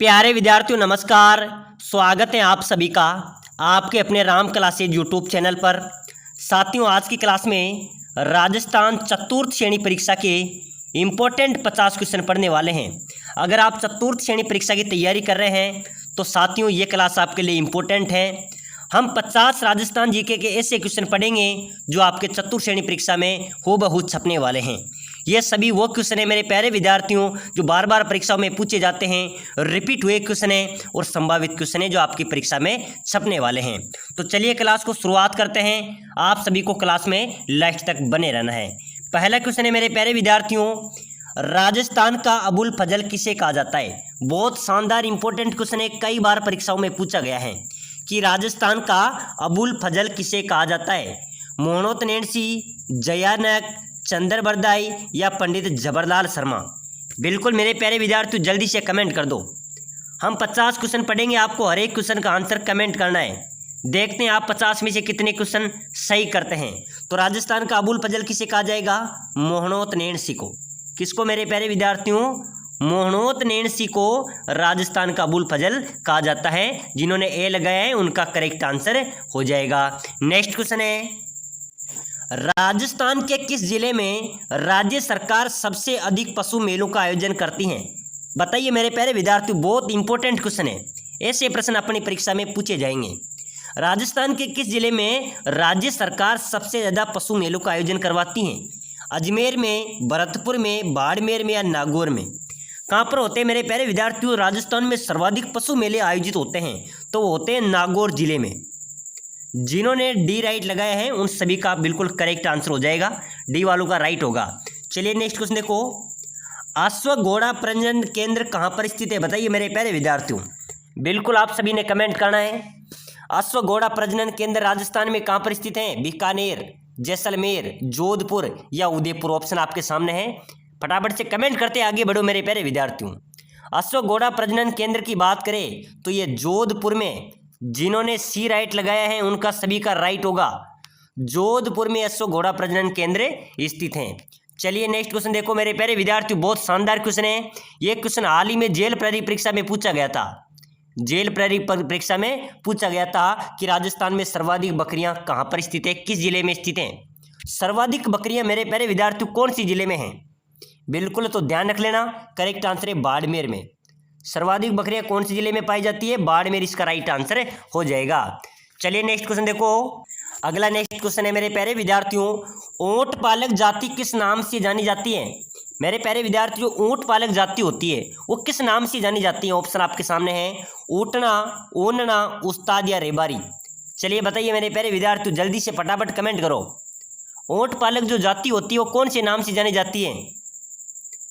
प्यारे विद्यार्थियों नमस्कार। स्वागत है आप सभी का आपके अपने राम क्लासेज यूट्यूब चैनल पर। साथियों, आज की क्लास में राजस्थान चतुर्थ श्रेणी परीक्षा के इम्पोर्टेंट 50 क्वेश्चन पढ़ने वाले हैं। अगर आप चतुर्थ श्रेणी परीक्षा की तैयारी कर रहे हैं तो साथियों ये क्लास आपके लिए इम्पोर्टेंट है। हम 50 राजस्थान जीके के ऐसे क्वेश्चन पढ़ेंगे जो आपके चतुर्थ श्रेणी परीक्षा में हूबहू छपने वाले हैं। ये सभी वो क्वेश्चन है मेरे प्यारे विद्यार्थियों जो बार बार परीक्षाओं में पूछे जाते हैं, रिपीट हुए क्वेश्चन है और संभावित क्वेश्चन है जो आपकी परीक्षा में छपने वाले हैं। तो चलिए क्लास को शुरुआत करते हैं। आप सभी को क्लास में लास्ट तक बने रहना है। पहला क्वेश्चन है मेरे प्यारे विद्यार्थियों, राजस्थान का अबुल फजल किसे कहा जाता है। बहुत शानदार इंपॉर्टेंट क्वेश्चन है, कई बार परीक्षाओं में पूछा गया है कि राजस्थान का अबुल फजल किसे कहा जाता है। मोहनोत नैणसी, जयानक, चंद्रबरदाई या पंडित जवाहरलाल शर्मा। बिल्कुल मेरे प्यारे विद्यार्थियों जल्दी से कमेंट कर दो। हम 50 क्वेश्चन पढ़ेंगे, आपको हर एक क्वेश्चन का आंसर कमेंट करना है। देखते हैं आप 50 में से कितने क्वेश्चन सही करते हैं। तो राजस्थान का अबुल फजल किसे कहा जाएगा? मोहनोत नैणसी को। किसको मेरे प्यारे विद्यार्थियों? मोहनोत नैणसी को राजस्थान का अबुल फजल कहा जाता है। जिन्होंने ए लगाया है उनका करेक्ट आंसर हो जाएगा। नेक्स्ट क्वेश्चन है, राजस्थान के किस जिले में राज्य सरकार सबसे अधिक पशु मेलों का आयोजन करती है? बताइए मेरे प्यारे विद्यार्थियों, बहुत इंपॉर्टेंट क्वेश्चन है। ऐसे प्रश्न अपनी परीक्षा में पूछे जाएंगे। राजस्थान के किस जिले में राज्य सरकार सबसे ज़्यादा पशु मेलों का आयोजन करवाती है? अजमेर में, भरतपुर में, बाड़मेर में या नागौर में? कहाँ पर होते हैं मेरे प्यारे विद्यार्थियों? राजस्थान में सर्वाधिक पशु मेले आयोजित होते हैं तो वो होते हैं नागौर जिले में। जिन्होंने डी राइट लगाया है उन सभी का बिल्कुल करेक्ट आंसर हो जाएगा, डी वालों का राइट होगा। चलिए नेक्स्ट क्वेश्चन देखो, अश्व घोड़ा प्रजनन केंद्र कहाँ पर स्थित है? बताइए मेरे प्यारे विद्यार्थियों, बिल्कुल आप सभी ने कमेंट करना है। अश्व घोड़ा प्रजनन केंद्र राजस्थान में कहाँ पर स्थित है? बीकानेर, जैसलमेर, जोधपुर या उदयपुर? ऑप्शन आपके सामने है, फटाफट से कमेंट करते आगे बढ़ो मेरे प्यारे विद्यार्थियों। अश्व घोड़ा प्रजनन केंद्र की बात करें तो ये जोधपुर में, जिन्होंने सी राइट लगाया है उनका सभी का राइट होगा। जोधपुर में अश्व घोड़ा प्रजनन केंद्र स्थित हैं। चलिए नेक्स्ट क्वेश्चन देखो मेरे प्यारे विद्यार्थियों, बहुत शानदार क्वेश्चन है। ये क्वेश्चन हाल ही में जेल प्रहरी परीक्षा में पूछा गया था। जेल प्रहरी परीक्षा में पूछा गया था कि राजस्थान में सर्वाधिक बकरियां कहां पर स्थित है, किस जिले में स्थित हैं? सर्वाधिक बकरियां मेरे प्यारे विद्यार्थियों कौन सी जिले में हैं? बिल्कुल तो ध्यान रख लेना, करेक्ट आंसर है बाड़मेर में। सर्वाधिक बकरियां कौन सी जिले में पाई जाती है? बाड़मेर इसका राइट आंसर हो जाएगा। चलिए नेक्स्ट क्वेश्चन देखो, अगला नेक्स्ट क्वेश्चन है मेरे प्यारे विद्यार्थियों, ऊंट पालक जाति किस नाम से जानी जाती है? मेरे प्यारे विद्यार्थियों, ऊंट पालक जाति होती है वो किस नाम से जानी जाती है? ऑप्शन आपके सामने है, ऊटना, ओनना, उस्ताद या रेबारी? चलिए बताइए मेरे प्यारे विद्यार्थियों, जल्दी से फटाफट कमेंट करो। ऊंट पालक जो जाति होती है वो कौन से नाम से जानी जाती है?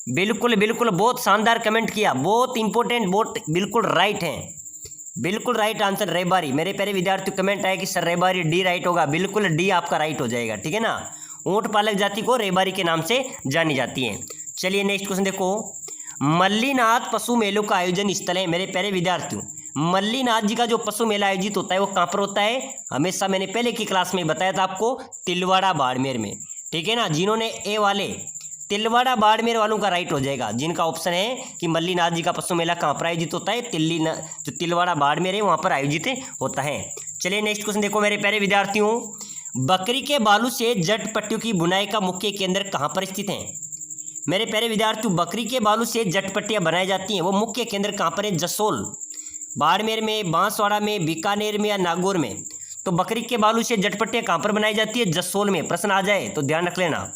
बिल्कुल बिल्कुल बहुत शानदार कमेंट किया, बहुत इंपॉर्टेंट, बहुत बिल्कुल राइट है, बिल्कुल राइट आंसर रेबारी। मेरे प्यारे विद्यार्थियों कमेंट आया कि सर रेबारी, डी राइट होगा, बिल्कुल डी आपका राइट हो जाएगा, ठीक है ना। ऊंट पालक जाति को रेबारी के नाम से जानी जाती है। चलिए नेक्स्ट क्वेश्चन देखो, मल्लीनाथ पशु मेलों का आयोजन स्थल है। मेरे प्यारे विद्यार्थियों, मल्लीनाथ जी का जो पशु मेला आयोजित होता है वो कहाँ पर होता है? हमेशा मैंने पहले की क्लास में बताया था आपको, तिलवाड़ा बाड़मेर में, ठीक है ना। जिन्होंने ए वाले तिलवाड़ा बाड़मेर वालों का राइट हो जाएगा, जिनका ऑप्शन है कि मल्लीनाथ जी का पशु मेला कहाँ पर आयोजित होता है? जो तिलवाड़ा बाड़मेर है वहाँ पर आयोजित होता है। चलिए नेक्स्ट क्वेश्चन देखो मेरे प्यारे विद्यार्थियों, बकरी के बालू से जट पट्टियों की बुनाई का मुख्य केंद्र कहाँ पर स्थित है? मेरे प्यारे विद्यार्थियों, बकरी के बालू से जट पट्टियाँ बनाई जाती हैं वो मुख्य केंद्र कहाँ पर है? जसोल, बाड़मेर में, बांसवाड़ा में, बीकानेर में या नागौर में? तो बकरी के बालू से जट पट्टियाँ कहाँ पर बनाई जाती है? जसोल में। प्रश्न आ जाए तो ध्यान रख लेना,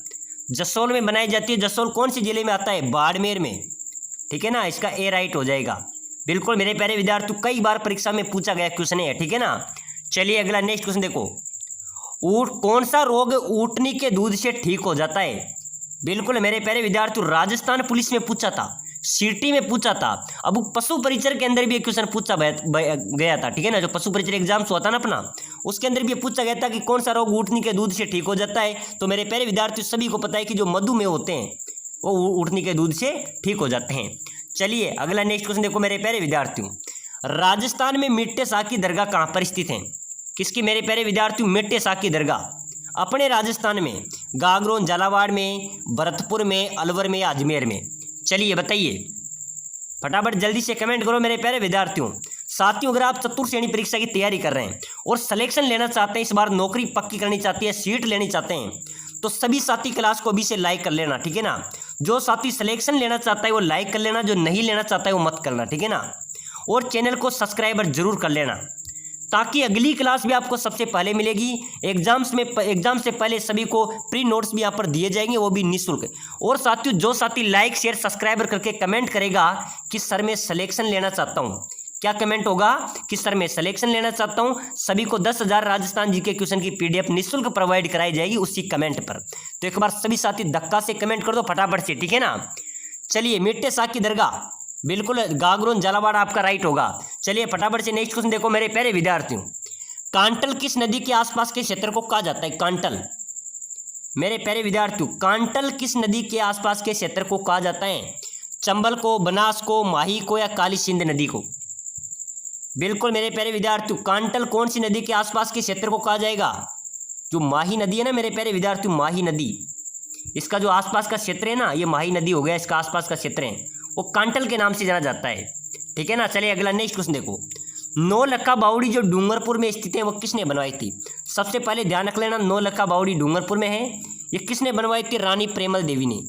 जसोल में बनाई जाती है। जसोल कौन सी जिले में आता है? बाड़मेर में, ठीक है ना। इसका ए राइट हो जाएगा। बिल्कुल मेरे प्यारे विद्यार्थियों कई बार परीक्षा में पूछा गया क्वेश्चन है, ठीक है ना। चलिए अगला नेक्स्ट क्वेश्चन देखो, ऊँट कौन सा रोग ऊँटनी के दूध से ठीक हो जाता है? बिल्कुल मेरे प्यारे विद्यार्थियों, राजस्थान पुलिस में पूछा था, सीटी में पूछा था, अब पशु परिचर के अंदर भी एक क्वेश्चन पूछा गया था, ठीक है ना। जो पशु परिचर एग्जाम्स होता ना अपना, उसके अंदर भी पूछा गया था कि कौन सा रोग ऊँटनी के दूध से ठीक हो जाता है। तो मेरे प्यारे विद्यार्थियों सभी को पता है कि जो मधुमेह होते हैं वो ऊँटनी के दूध से ठीक हो जाते हैं। चलिए अगला नेक्स्ट क्वेश्चन देखो मेरे प्यारे विद्यार्थियों, राजस्थान में मिट्टे शाह की दरगाह कहाँ पर स्थित है? किसकी मेरे प्यारे विद्यार्थियों? मिट्टे शाह की दरगाह अपने राजस्थान में, गागरोन, झालावाड़ में, भरतपुर में, अलवर में या अजमेर में? चलिए बताइए, फटाफट जल्दी से कमेंट करो मेरे प्यारे विद्यार्थियों। साथियों, अगर आप चतुर्थ श्रेणी परीक्षा की तैयारी कर रहे हैं और सिलेक्शन लेना चाहते हैं, इस बार नौकरी पक्की करनी चाहती है, सीट लेनी चाहते हैं, तो सभी साथी क्लास को अभी से लाइक कर लेना, ठीक है ना। जो साथी सिलेक्शन लेना चाहता है वो लाइक कर लेना, जो नहीं लेना चाहता है वो मत करना, ठीक है ना। और चैनल को सब्सक्राइबर जरूर कर लेना, ताकि अगली क्लास भी आपको सबसे पहले मिलेगी। एग्जाम से पहले सभी को प्री नोट्स भी यहाँ पर दिए जाएंगे, वो भी निःशुल्क। और साथियों, जो साथी लाइक शेयर सब्सक्राइबर करके कमेंट करेगा कि सर मैं सिलेक्शन लेना चाहता हूँ, क्या कमेंट होगा कि सर मैं सिलेक्शन लेना चाहता हूँ, सभी को 10,000 राजस्थान जीके क्वेश्चन की पीडीएफ निःशुल्क प्रोवाइड कराई जाएगी उसी कमेंट पर। तो एक बार सभी साथी धक्का से कमेंट कर दो फटाफट से, ठीक है ना। चलिए, मिट्टे साग की दरगाह, बिल्कुल गागरोन झालावाड़ आपका राइट होगा। चलिए फटाफट से नेक्स्ट क्वेश्चन देखो मेरे प्यारे विद्यार्थियों। कांटल किस नदी के आसपास के क्षेत्र को कहा जाता है? कांटल, मेरे प्यारे विद्यार्थियों, कांटल किस नदी के आसपास के क्षेत्र को कहा जाता है? चंबल को, बनास को, माही को या काली सिंध नदी को? बिल्कुल मेरे प्यारे विद्यार्थियों, कांटल कौन सी नदी के आसपास के क्षेत्र को कहा जाएगा? जो माही नदी है ना मेरे प्यारे विद्यार्थियों, माही नदी, इसका जो आसपास का क्षेत्र है ना, ये माही नदी हो गया, इसका आसपास का क्षेत्र है वो कांटल के नाम से जाना जाता है, ठीक है ना। चलिए अगला नेक्स्ट क्वेश्चन देखो। नौलखा बावड़ी जो डूंगरपुर में स्थित है वो किसने बनवाई थी? सबसे पहले ध्यान रख लेना, नौलखा बावड़ी डूंगरपुर में है, ये किसने बनवाई थी? रानी प्रेमल देवी ने।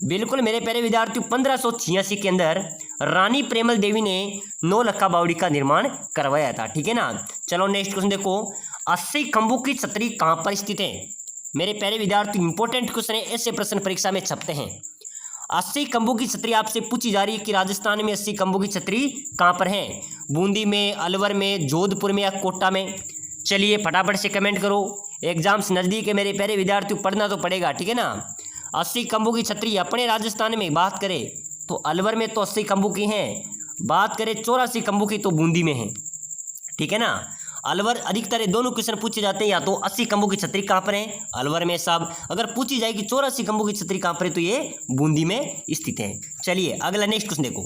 बिल्कुल मेरे प्यारे विद्यार्थियों, 1586 के अंदर रानी प्रेमल देवी ने नौलखा बावड़ी का निर्माण करवाया था, ठीक है ना। चलो नेक्स्ट क्वेश्चन देखो। 80 खंभों की छतरी कहाँ पर स्थित है? मेरे प्यारे विद्यार्थियों, इंपॉर्टेंट क्वेश्चन है, ऐसे प्रश्न परीक्षा में छपते हैं। 80 खंभों की छतरी आपसे पूछी जा रही है कि राजस्थान में 80 खंभों की छतरी कहाँ पर है? बूंदी में, अलवर में, जोधपुर में या कोटा में? चलिए फटाफट से कमेंट करो, एग्जाम्स नज़दीक है मेरे प्यारे विद्यार्थियों, पढ़ना तो पड़ेगा, ठीक है ना। 80 खंभों की छतरी अपने राजस्थान में बात करें तो अलवर में तो 80 खंभों की हैं, बात करें 84 खंभों की तो बूंदी में है, ठीक है ना। अलवर अधिकतर दोनों क्वेश्चन पूछे जाते हैं, या तो 80 खंभों की छतरी कहाँ पर है? अलवर में साहब। अगर पूछी जाएगी 84 खंभों की छतरी कहाँ पर है, तो ये बूंदी में स्थित है। चलिए अगला नेक्स्ट क्वेश्चन देखो।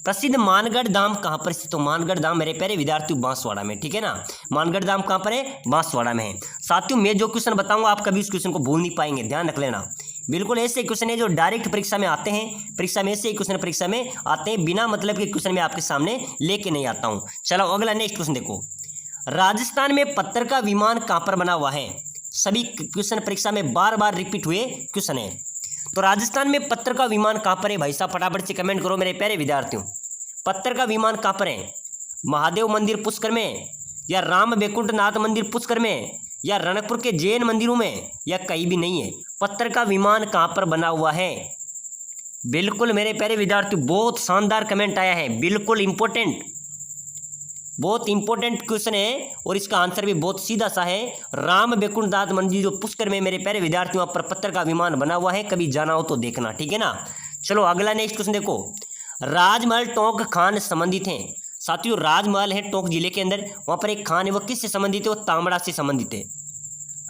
प्रसिद्ध मानगढ़ धाम कहाँ पर स्थित? तो मानगढ़ धाम मेरे प्यारे विद्यार्थियों बांसवाड़ा में, ठीक है ना। मानगढ़ धाम कहाँ पर है? बांसवाड़ा में है। साथियों, मैं जो क्वेश्चन बताऊंगा आप कभी उस क्वेश्चन को भूल नहीं पाएंगे, ध्यान रख लेना। बिल्कुल ऐसे क्वेश्चन है जो डायरेक्ट परीक्षा में आते हैं, परीक्षा में ऐसे ही क्वेश्चन परीक्षा में आते हैं, बिना मतलब के क्वेश्चन में आपके सामने लेके नहीं आता हूँ। चलो अगला नेक्स्ट क्वेश्चन देखो। राजस्थान में पत्थर का विमान कहाँ पर बना हुआ है? सभी क्वेश्चन परीक्षा में बार बार रिपीट हुए क्वेश्चन है। तो राजस्थान में पत्थर का विमान कहाँ पर है? भाई साहब फटाफट से कमेंट करो मेरे प्यारे विद्यार्थियों। पत्थर का विमान कहाँ पर है? महादेव मंदिर पुष्कर में, या राम बैकुंठ नाथ मंदिर पुष्कर में, या रणकपुर के जैन मंदिरों में, या कहीं भी नहीं है। पत्थर का विमान कहाँ पर बना हुआ है? बिल्कुल मेरे प्यारे विद्यार्थियों, बहुत शानदार कमेंट आया है, बिल्कुल इंपॉर्टेंट, बहुत इंपॉर्टेंट क्वेश्चन है और इसका आंसर भी बहुत सीधा सा है। राम बैकुंठ नाथ मंदिर जो पुष्कर में मेरे प्यारे विद्यार्थियों पर पत्थर का विमान बना हुआ है, कभी जाना हो तो देखना, ठीक है ना। चलो अगला नेक्स्ट क्वेश्चन देखो। राजमहल टोंक खान संबंधित हैं। साथियों, राजमहल है टोंक जिले के अंदर, वहाँ पर एक खान है, वो किससे संबंधित है? वो तांबड़ा से संबंधित है।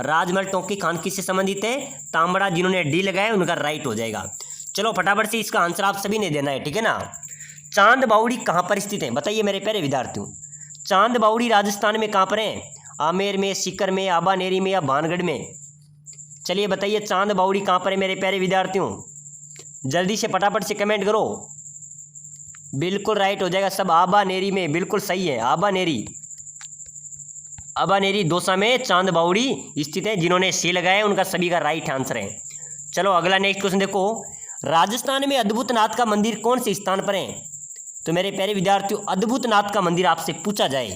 राजमहल टोंक की खान किससे संबंधित है? तांबड़ा। जिन्होंने डी लगाया उनका राइट हो जाएगा। चलो फटाफट से इसका आंसर आप सभी ने देना है, ठीक है ना। चांद बावड़ी कहाँ पर स्थित है? बताइए मेरे प्यारे विद्यार्थियों। चांद बावड़ी राजस्थान में कहाँ पर है? आमेर में, सीकर में, आबानेरी में या भानगढ़ में? चलिए बताइए चांद बावड़ी कहाँ पर है मेरे प्यारे विद्यार्थियों, जल्दी से फटाफट से कमेंट करो। बिल्कुल राइट हो जाएगा सब, आबानेरी में, बिल्कुल सही है। आबानेरी दौसा में चांद बावड़ी स्थित है। जिन्होंने सी लगाया उनका सभी का राइट आंसर है। चलो अगला नेक्स्ट क्वेश्चन देखो। राजस्थान में अद्भुत नाथ का मंदिर कौन से स्थान पर है? तो मेरे प्यारे विद्यार्थियों, अद्भुत नाथ का मंदिर आपसे पूछा जाए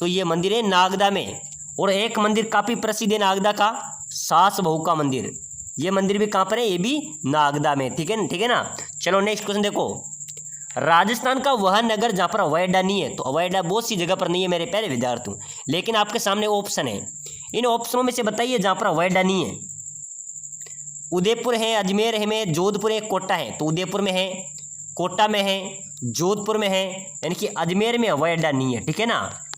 तो ये मंदिर है नागदा में। और एक मंदिर काफ़ी प्रसिद्ध है नागदा का, सास बहू का मंदिर। ये मंदिर भी कहाँ पर है? ये भी नागदा में, ठीक है ना। चलो नेक्स्ट क्वेश्चन देखो। राजस्थान का वह नगर जहाँ पर हवाई अड्डा नहीं है, तो हवाई अड्डा बहुत सी जगह पर नहीं है मेरे प्यारे विद्यार्थियों, लेकिन आपके सामने ऑप्शन है। इन ऑप्शनों में से बताइए जहाँ पर हवाई अड्डा नहीं है। उदयपुर है, अजमेर है में, जोधपुर है, कोटा है। तो उदयपुर में है, कोटा में है, जोधपुर में है, यानी कि अजमेर में हवाई अड्डा नहीं है, ठीक है ना।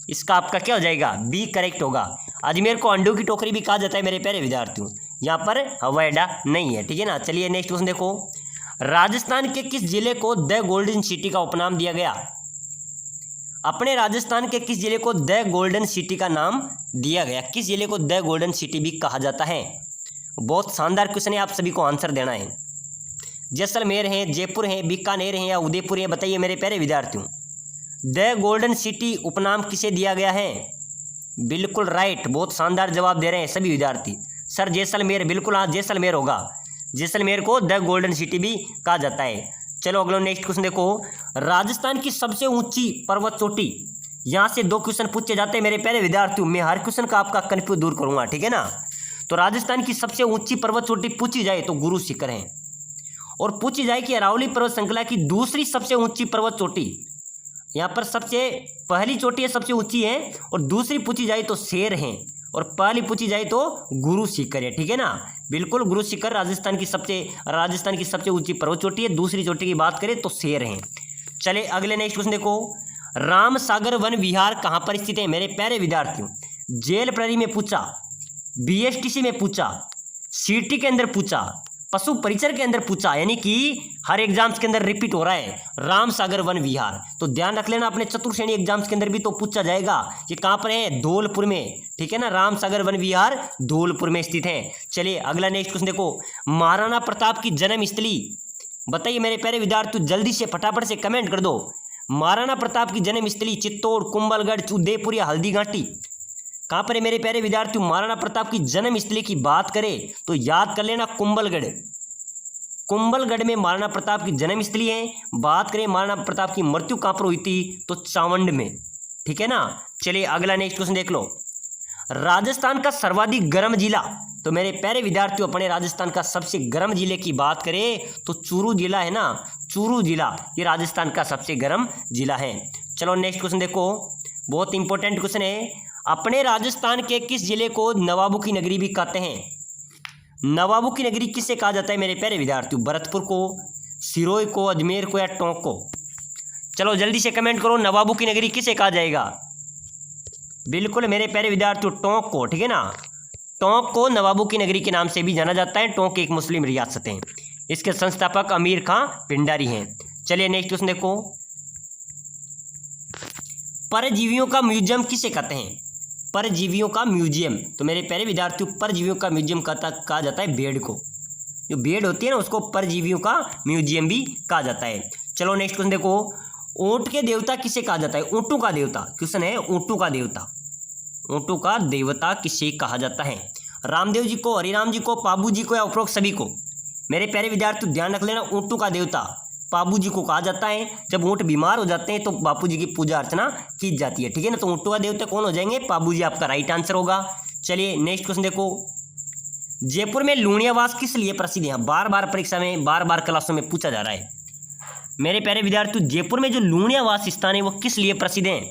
इसका आपका क्या हो जाएगा? बी करेक्ट होगा। अजमेर को अंडों की टोकरी भी कहा जाता है मेरे प्यारे विद्यार्थियों, यहाँ पर हवाई अड्डा नहीं है, ठीक है ना। चलिए नेक्स्ट क्वेश्चन देखो। राजस्थान के किस जिले को द गोल्डन सिटी का उपनाम दिया गया? अपने राजस्थान के किस जिले को द गोल्डन सिटी का नाम दिया गया? किस जिले को द गोल्डन सिटी भी कहा जाता है? बहुत शानदार क्वेश्चन है, आप सभी को आंसर देना है। जैसलमेर है, जयपुर है, बीकानेर है या उदयपुर है? बताइए मेरे प्यारे विद्यार्थियों। द गोल्डन सिटी उपनाम किसे दिया गया है? बिल्कुल राइट, बहुत शानदार जवाब दे रहे हैं सभी विद्यार्थी। सर जैसलमेर, बिल्कुल हाँ जैसलमेर होगा। जैसलमेर को द गोल्डन सिटी भी कहा जाता है। चलो अगला नेक्स्ट क्वेश्चन देखो। राजस्थान की सबसे ऊंची पर्वत चोटी, यहाँ से 2 क्वेश्चन पूछे जाते हैं मेरे प्यारे विद्यार्थियों। मैं हर क्वेश्चन का आपका कंफ्यूज दूर करूंगा, ठीक है ना। तो राजस्थान की सबसे ऊंची पर्वत चोटी पूछी जाए तो गुरु शिखर है, और पूछी जाए कि अरावली पर्वत श्रृंखला की दूसरी सबसे ऊंची पर्वत चोटी, यहाँ पर सबसे पहली चोटी है सबसे ऊंची है, और दूसरी पूछी जाए तो शेर है, और पहली पूछी जाए तो गुरु शिखर है, ठीक है ना। बिल्कुल गुरु शिखर राजस्थान की सबसे ऊंची पर्वत चोटी है। दूसरी चोटी की बात करें तो शेर है। चले अगले नेक्स्ट क्वेश्चन देखो। राम सागर वन विहार कहाँ पर स्थित है? मेरे प्यारे विद्यार्थियों, जेल प्रहरी में पूछा, बीएसटीसी में पूछा, सीटी के अंदर पूछा, पशु परिचर के अंदर पूछा, यानी कि हर एग्जाम्स के अंदर रिपीट हो रहा है राम सागर वन विहार। तो ध्यान रख लेना, अपने चतुर्थ श्रेणी एग्जाम्स के अंदर भी तो पूछा जाएगा। ये कहाँ पर है? धौलपुर में, ठीक है ना। राम सागर वन विहार धौलपुर में स्थित है। चलिए अगला नेक्स्ट क्वेश्चन देखो। महाराणा प्रताप की जन्मस्थली बताइए मेरे प्यारे विद्यार्थी, जल्दी से फटाफट से कमेंट कर दो। महाराणा प्रताप की जन्मस्थली चित्तौड़, कुंभलगढ़, उदयपुर या हल्दीघाटी? कहाँ पर है मेरे प्यारे विद्यार्थियों? महाराणा प्रताप की जन्मस्थली की बात करें तो याद कर लेना कुंभलगढ़। कुंभलगढ़ में महाराणा प्रताप की जन्मस्थली है। बात करें महाराणा प्रताप की मृत्यु कहाँ पर हुई थी तो चावंड में, ठीक है ना। चलिए अगला नेक्स्ट क्वेश्चन देख लो। राजस्थान का सर्वाधिक गर्म जिला, तो मेरे प्यारे विद्यार्थियों अपने राजस्थान का सबसे गर्म जिले की बात करें तो चूरू जिला है ना। चूरू जिला ये राजस्थान का सबसे गर्म जिला है। चलो नेक्स्ट क्वेश्चन देखो, बहुत इंपॉर्टेंट क्वेश्चन है। अपने राजस्थान के किस जिले को नवाबों की नगरी भी कहते हैं? नवाबों की नगरी किसे कहा जाता है मेरे प्यारे विद्यार्थियों? भरतपुर को, सिरोही को, अजमेर को या टोंक को? चलो जल्दी से कमेंट करो, नवाबों की नगरी किसे कहा जाएगा? बिल्कुल मेरे प्यारे विद्यार्थियों टोंक को, ठीक है ना। टोंक को नवाबों की नगरी के नाम से भी जाना जाता है। टोंक एक मुस्लिम रियासत है। इसके संस्थापक अमीर खां पिंडारी हैं। चलिए नेक्स्ट क्वेश्चन देखो। परजीवियों का म्यूजियम किसे कहते हैं? परजीवियों का म्यूजियम, तो मेरे प्यारे विद्यार्थियों परजीवियों का म्यूजियम कहा जाता है भेड़ को। जो भेड़ होती है ना उसको परजीवियों का म्यूजियम भी कहा जाता है। चलो नेक्स्ट क्वेश्चन देखो। ऊंट के देवता किसे कहा जाता है? ऊंटों का देवता, क्वेश्चन है ऊंटों का देवता। ऊंटों का देवता किसे कहा जाता है? रामदेव जी को, हरिराम जी को, पाबू जी को या उपरोक्त सभी को? मेरे प्यारे विद्यार्थी ध्यान रख लेना, ऊंटों का देवता पाबू जी को कहा जाता है। जब ऊंट बीमार हो जाते हैं तो बापू जी की पूजा अर्चना की जाती है, ठीक है ना। तो ऊंटों का देवता कौन हो जाएंगे? पाबू जी आपका राइट आंसर होगा। चलिए नेक्स्ट क्वेश्चन देखो। जयपुर में लूणियावास किस लिए प्रसिद्ध है? बार बार परीक्षा में, बार बार क्लासों में पूछा जा रहा है। मेरे प्यारे विद्यार्थियों जयपुर में जो लूणियावास स्थान है वो किस लिए प्रसिद्ध है?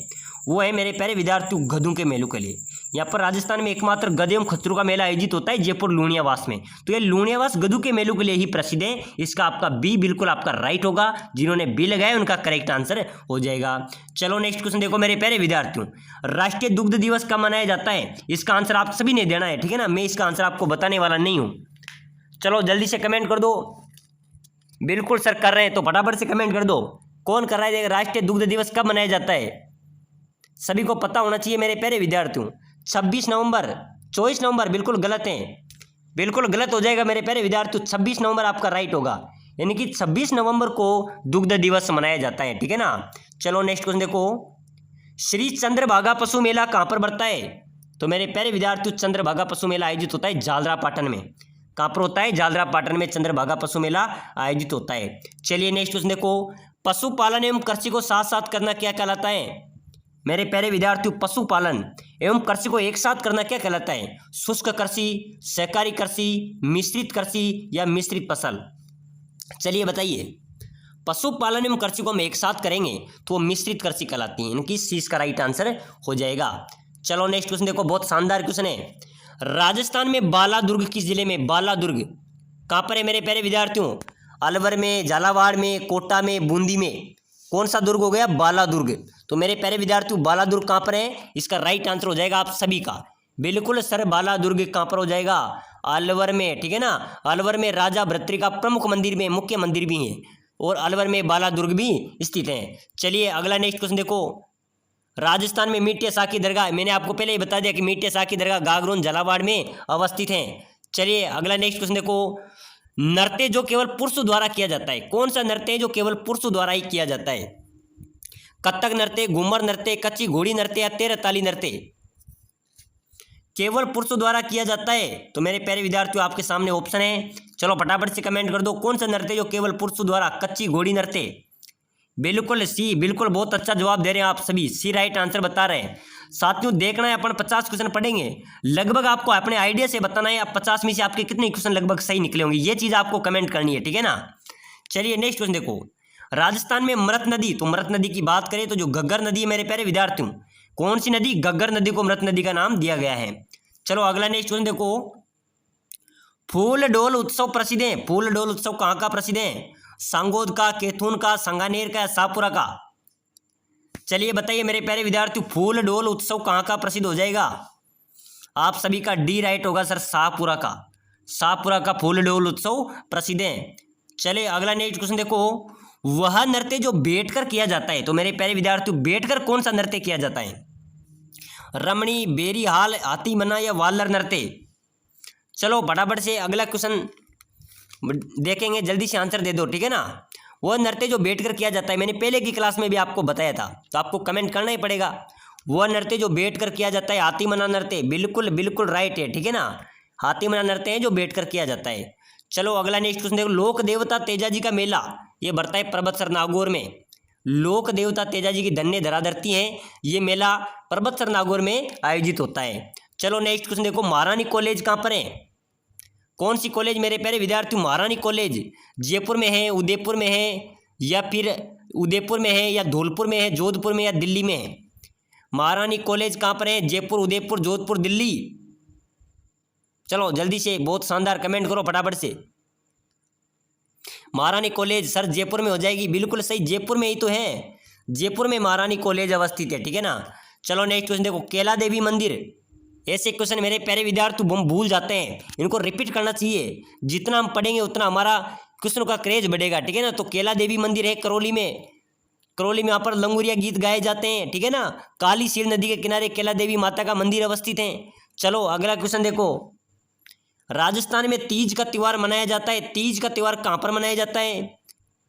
वो है मेरे प्यारे विद्यार्थियों गधों के मेलों के लिए। यहाँ पर राजस्थान में एकमात्र गधे एवं खच्चरों का मेला आयोजित होता है जयपुर लूणियावास में। तो ये लूणियावास गधों के मेलों के लिए ही प्रसिद्ध है। इसका आपका बी बिल्कुल आपका राइट होगा। जिन्होंने बी लगाया उनका करेक्ट आंसर हो जाएगा। चलो नेक्स्ट क्वेश्चन देखो मेरे प्यारे विद्यार्थियों। राष्ट्रीय दुग्ध दिवस कब मनाया जाता है? इसका आंसर आप सभी ने देना है, ठीक है ना। मैं इसका आंसर आपको बताने वाला नहीं हूँ। चलो जल्दी से कमेंट कर दो। बिल्कुल सर कर रहे हैं तो फटाफट से कमेंट कर दो। कौन कर रहा है? राष्ट्रीय दुग्ध दिवस कब मनाया जाता है? सभी को पता होना चाहिए मेरे प्यारे विद्यार्थियों। 26 नवंबर, 24 नवंबर बिल्कुल गलत है, बिल्कुल गलत हो जाएगा मेरे प्यारे विद्यार्थियों। 26 नवंबर आपका राइट होगा, यानी कि 26 नवंबर को दुग्ध दिवस मनाया जाता है, ठीक है ना। चलो नेक्स्ट क्वेश्चन देखो। श्री चंद्रभागा पशु मेला कहाँ पर बढ़ता है? तो मेरे प्यारे विद्यार्थियों चंद्रभागा पशु मेला आयोजित होता है जालरापाटन में। कहाँ पर होता है? जालरापाटन में चंद्रभागा पशु मेला आयोजित होता है। चलिए नेक्स्ट क्वेश्चन देखो। पशुपालन एवं कृषि को साथ साथ करना क्या कहलाता है? मेरे प्यारे विद्यार्थियों पशुपालन एवं कृषि को एक साथ करना क्या कहलाता है? शुष्क कृषि, सहकारी कृषि, मिश्रित कृषि या मिश्रित फसल? चलिए बताइए। पशुपालन एवं कृषि को हम एक साथ करेंगे तो वो मिश्रित कृषि कहलाती है, इनकी सी इसका राइट आंसर हो जाएगा। चलो नेक्स्ट क्वेश्चन देखो, बहुत शानदार क्वेश्चन है। राजस्थान में बालादुर्ग किस जिले में? बालादुर्ग कहाँ पर है मेरे प्यारे विद्यार्थियों? अलवर में, झालावाड़ में, कोटा में, बूंदी में? कौन सा दुर्ग हो गया? बालादुर्ग। तो मेरे प्यारे विद्यार्थियों बालादुर्ग कहाँ पर है? इसका राइट आंसर हो जाएगा आप सभी का। बिल्कुल सर बालादुर्ग कहाँ पर हो जाएगा? अलवर में, ठीक है ना। अलवर में राजा भर्तृहरि का प्रमुख मंदिर में मुख्य मंदिर भी है, और अलवर में बालादुर्ग भी स्थित है। चलिए अगला नेक्स्ट क्वेश्चन देखो। राजस्थान में मीठे शाह की दरगाह, मैंने आपको पहले ही बता दिया कि मीठे शाह की दरगाह गागरोन झालावाड़ में अवस्थित है। चलिए अगला नेक्स्ट क्वेश्चन देखो। नृत्य जो केवल पुरुष द्वारा किया जाता है? कौन सा नृत्य है जो केवल पुरुष द्वारा ही किया जाता है? कथक नृत्य, घूमर नृत्य, कच्ची घोड़ी नृत्य या तेरह ताली नृत्य? केवल पुरुषों द्वारा किया जाता है। तो मेरे प्यारे विद्यार्थियों आपके सामने ऑप्शन है, चलो फटाफट से कमेंट कर दो कौन सा नृत्य जो केवल पुरुषों द्वारा? कच्ची घोड़ी नृत्य। बिल्कुल सी, बिल्कुल बहुत अच्छा जवाब दे रहे हैं आप सभी, सी राइट आंसर बता रहे हैं। साथियों देखना है अपन 50 क्वेश्चन पढ़ेंगे, लगभग आपको अपने आइडिया से बताना है आप 50 में से आपके कितने क्वेश्चन लगभग सही निकले होंगे, ये चीज आपको कमेंट करनी है, ठीक है ना। चलिए नेक्स्ट क्वेश्चन देखो, राजस्थान में मृत नदी, तो मृत नदी की बात करें तो जो घग्गर नदी है मेरे प्यारे विद्यार्थियों, कौन सी नदी? घग्गर नदी को मृत नदी का नाम दिया गया है। चलो अगला नेक्स्ट क्वेश्चन देखो, फूल डोल उत्सव प्रसिद्ध है। फूल डोल उत्सव कहाँ का प्रसिद्ध है? सांगोद का, कैथून का, सांगानेर का या शाहपुरा का? चलिए बताइए मेरे प्यारे विद्यार्थी, फूल डोल उत्सव कहाँ का प्रसिद्ध हो जाएगा? आप सभी का डी राइट होगा सर, शाहपुरा का। शाहपुरा का फूल डोल उत्सव प्रसिद्ध है। चलिए अगला नेक्स्ट क्वेश्चन देखो, वह नृत्य जो बैठकर किया जाता है, तो मेरे प्यारे विद्यार्थियों बैठकर कौन सा नृत्य किया जाता है? रमणी, बेरी हाल, हाथी मना या वालर नृत्य? चलो फटाफट से अगला क्वेश्चन देखेंगे, जल्दी से आंसर दे दो, ठीक है ना। वह नृत्य जो बैठकर किया जाता है, मैंने पहले की क्लास में भी आपको बताया था, तो आपको कमेंट करना ही पड़ेगा। वह नृत्य जो बैठकर किया जाता है, हाथी मना नृत्य। बिल्कुल बिल्कुल राइट है, ठीक है ना, हाथी मना नृत्य है जो बैठकर किया जाता है। चलो अगला नेक्स्ट क्वेश्चन देखो, लोक देवता तेजाजी का मेला ये बढ़ता है पर्वतसर नागौर में। लोक देवता तेजाजी की धन्य धराधरती है, ये मेला पर्वतसर नागौर में आयोजित होता है। चलो नेक्स्ट क्वेश्चन देखो, महारानी कॉलेज कहाँ पर है? कौन सी कॉलेज मेरे प्यारे विद्यार्थियों? महारानी कॉलेज जयपुर में है, उदयपुर में है या फिर उदयपुर में है या धौलपुर में है, जोधपुर में या दिल्ली में है? महारानी कॉलेज कहाँ पर है? जयपुर, उदयपुर, जोधपुर, दिल्ली? चलो जल्दी से बहुत शानदार कमेंट करो फटाफट से। महारानी कॉलेज सर जयपुर में हो जाएगी, बिल्कुल सही, जयपुर में ही तो है, जयपुर में महारानी कॉलेज अवस्थित है, ठीक है ना। चलो नेक्स्ट क्वेश्चन देखो, कैला देवी मंदिर। ऐसे क्वेश्चन मेरे प्यारे विद्यार्थी हम भूल जाते हैं, इनको रिपीट करना चाहिए, जितना हम पढ़ेंगे उतना हमारा क्वेश्चन का क्रेज बढ़ेगा, ठीक है ना। तो कैला देवी मंदिर है करौली में, करौली में, यहाँ पर लंगूरिया गीत गाए जाते हैं, ठीक है ना। काली सील नदी के किनारे कैला देवी माता का मंदिर अवस्थित है। चलो अगला क्वेश्चन देखो, राजस्थान में तीज का त्यौहार मनाया जाता है, तीज का त्यौहार कहाँ पर मनाया जाता है,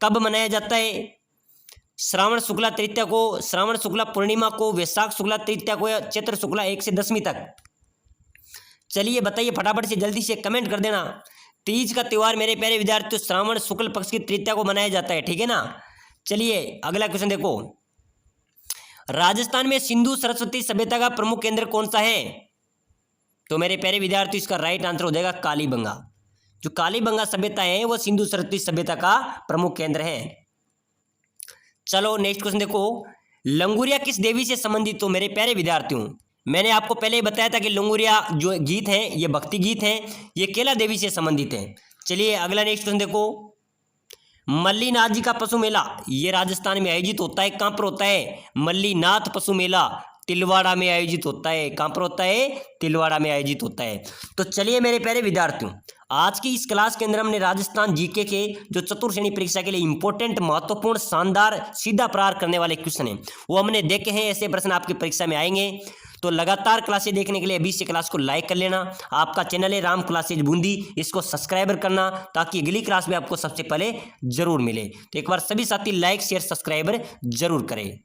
कब मनाया जाता है? श्रावण शुक्ला तृतीया को, श्रावण शुक्ला पूर्णिमा को, वैशाख शुक्ला तृतीया को या चैत्र शुक्ला 1 से 10वीं तक? चलिए बताइए फटाफट से, जल्दी से कमेंट कर देना। तीज का त्यौहार मेरे प्यारे विद्यार्थियों श्रावण शुक्ल पक्ष की तृतीया को मनाया जाता है, ठीक है ना। चलिए अगला क्वेश्चन देखो, राजस्थान में सिंधु सरस्वती सभ्यता का प्रमुख केंद्र कौन सा है? तो मेरे प्यारे विद्यार्थी इसका राइट आंसर हो जाएगा कालीबंगा। जो कालीबंगा सभ्यता है वो सिंधु सरस्वती सभ्यता का प्रमुख केंद्र है। चलो नेक्स्ट क्वेश्चन देखो, लंगूरिया किस देवी से संबंधित? तो मेरे प्यारे विद्यार्थियों मैंने आपको पहले ही बताया था कि लंगूरिया जो गीत हैं ये भक्ति गीत हैं, ये कैला देवी से संबंधित हैं। चलिए अगला नेक्स्ट क्वेश्चन देखो, मल्लीनाथ जी का पशु मेला ये राजस्थान में आयोजित होता है, कहाँ पर होता है? मल्लीनाथ पशु मेला तिलवाड़ा में आयोजित होता है। कहाँ पर होता है? तिलवाड़ा में आयोजित होता है। तो चलिए मेरे प्यारे विद्यार्थियों, आज की इस क्लास के अंदर हमने राजस्थान जीके के जो चतुर्थ श्रेणी परीक्षा के लिए इंपॉर्टेंट, महत्वपूर्ण, शानदार, सीधा प्रहार करने वाले क्वेश्चन हैं वो हमने देखे हैं। ऐसे प्रश्न आपकी परीक्षा में आएंगे, तो लगातार क्लासेज देखने के लिए अभी से क्लास को लाइक कर लेना। आपका चैनल है राम क्लासेज बूंदी, इसको सब्सक्राइबर करना ताकि अगली क्लास में आपको सबसे पहले जरूर मिले। तो एक बार सभी साथी लाइक शेयर सब्सक्राइबर जरूर करें।